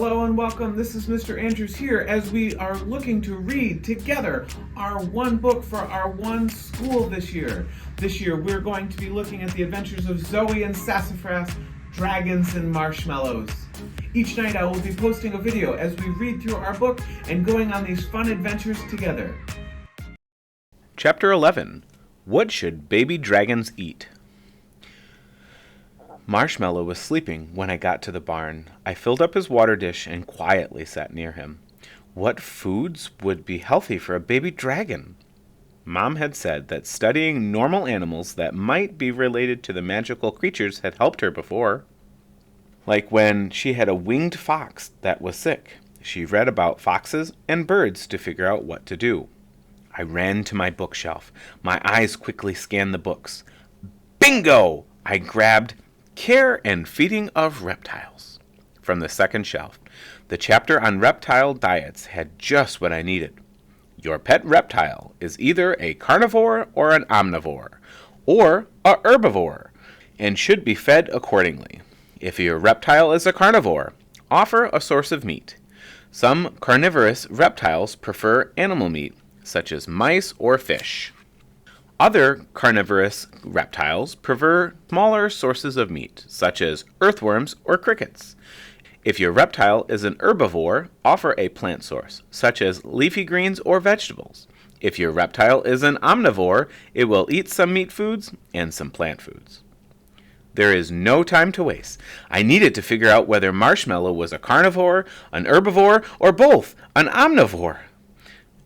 Hello and welcome. This is Mr. Andrews here as we are looking to read together our one book for our one school this year. This year we're going to be looking at the adventures of Zoey and Sassafras, Dragons and Marshmallows. Each night I will be posting a video as we read through our book and going on these fun adventures together. Chapter 11. What should baby dragons eat? Marshmallow was sleeping when I got to the barn. I filled up his water dish and quietly sat near him. What foods would be healthy for a baby dragon? Mom had said that studying normal animals that might be related to the magical creatures had helped her before. Like when she had a winged fox that was sick. She read about foxes and birds to figure out what to do. I ran to my bookshelf. My eyes quickly scanned the books. Bingo! I grabbed Care and Feeding of Reptiles from the second shelf. The chapter on reptile diets had just what I needed. Your pet reptile is either a carnivore or an omnivore, or a herbivore, and should be fed accordingly. If your reptile is a carnivore, offer a source of meat. Some carnivorous reptiles prefer animal meat, such as mice or fish. Other carnivorous reptiles prefer smaller sources of meat, such as earthworms or crickets. If your reptile is an herbivore, offer a plant source, such as leafy greens or vegetables. If your reptile is an omnivore, it will eat some meat foods and some plant foods. There is no time to waste. I needed to figure out whether Marshmallow was a carnivore, an herbivore, or both, an omnivore.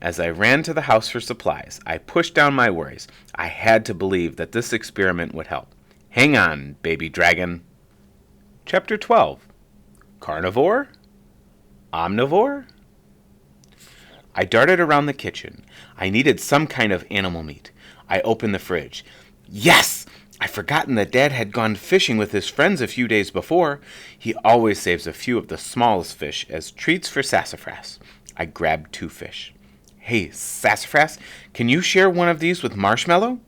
As I ran to the house for supplies, I pushed down my worries. I had to believe that this experiment would help. Hang on, baby dragon. Chapter 12. Carnivore? Omnivore? I darted around the kitchen. I needed some kind of animal meat. I opened the fridge. Yes! I'd forgotten that Dad had gone fishing with his friends a few days before. He always saves a few of the smallest fish as treats for Sassafras. I grabbed 2 fish. Hey, Sassafras, can you share one of these with Marshmallow?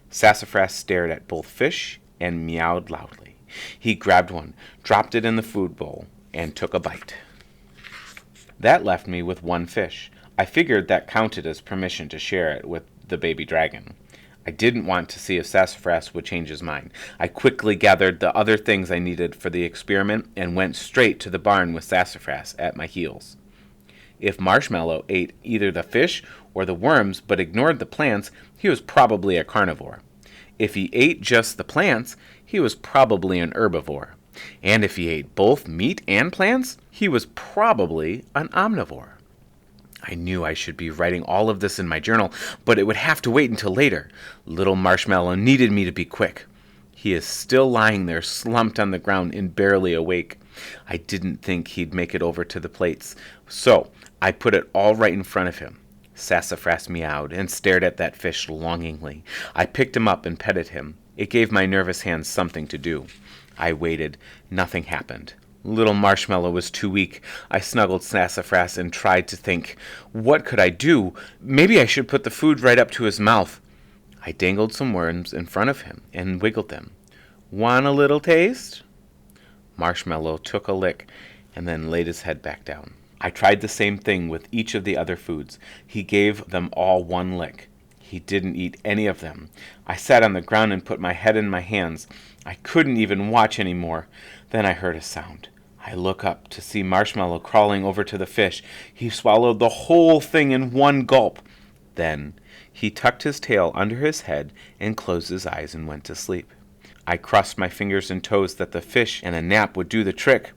Sassafras stared at both fish and meowed loudly. He grabbed one, dropped it in the food bowl, and took a bite. That left me with 1 fish. I figured that counted as permission to share it with the baby dragon. I didn't want to see if Sassafras would change his mind. I quickly gathered the other things I needed for the experiment and went straight to the barn with Sassafras at my heels. If Marshmallow ate either the fish or the worms but ignored the plants, he was probably a carnivore. If he ate just the plants, he was probably an herbivore. And if he ate both meat and plants, he was probably an omnivore. I knew I should be writing all of this in my journal, but it would have to wait until later. Little Marshmallow needed me to be quick. He is still lying there, slumped on the ground and barely awake. I didn't think he'd make it over to the plates, so I put it all right in front of him. Sassafras meowed and stared at that fish longingly. I picked him up and petted him. It gave my nervous hands something to do. I waited. Nothing happened. Little Marshmallow was too weak. I snuggled Sassafras and tried to think. What could I do? Maybe I should put the food right up to his mouth. I dangled some worms in front of him and wiggled them. Want a little taste? Marshmallow took a lick and then laid his head back down. I tried the same thing with each of the other foods. He gave them all 1 lick. He didn't eat any of them. I sat on the ground and put my head in my hands. I couldn't even watch anymore. Then I heard a sound. I look up to see Marshmallow crawling over to the fish. He swallowed the whole thing in 1 gulp. Then he tucked his tail under his head and closed his eyes and went to sleep. I crossed my fingers and toes that the fish and a nap would do the trick.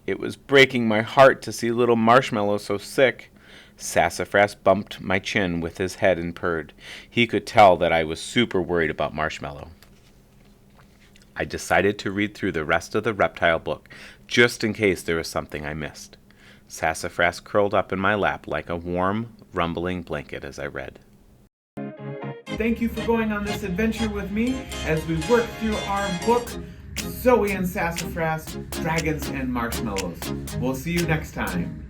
It was breaking my heart to see little Marshmallow so sick. Sassafras bumped my chin with his head and purred. He could tell that I was super worried about Marshmallow. I decided to read through the rest of the reptile book, just in case there was something I missed. Sassafras curled up in my lap like a warm, rumbling blanket as I read. Thank you for going on this adventure with me as we work through our book, Zoey and Sassafras, Dragons and Marshmallows. We'll see you next time.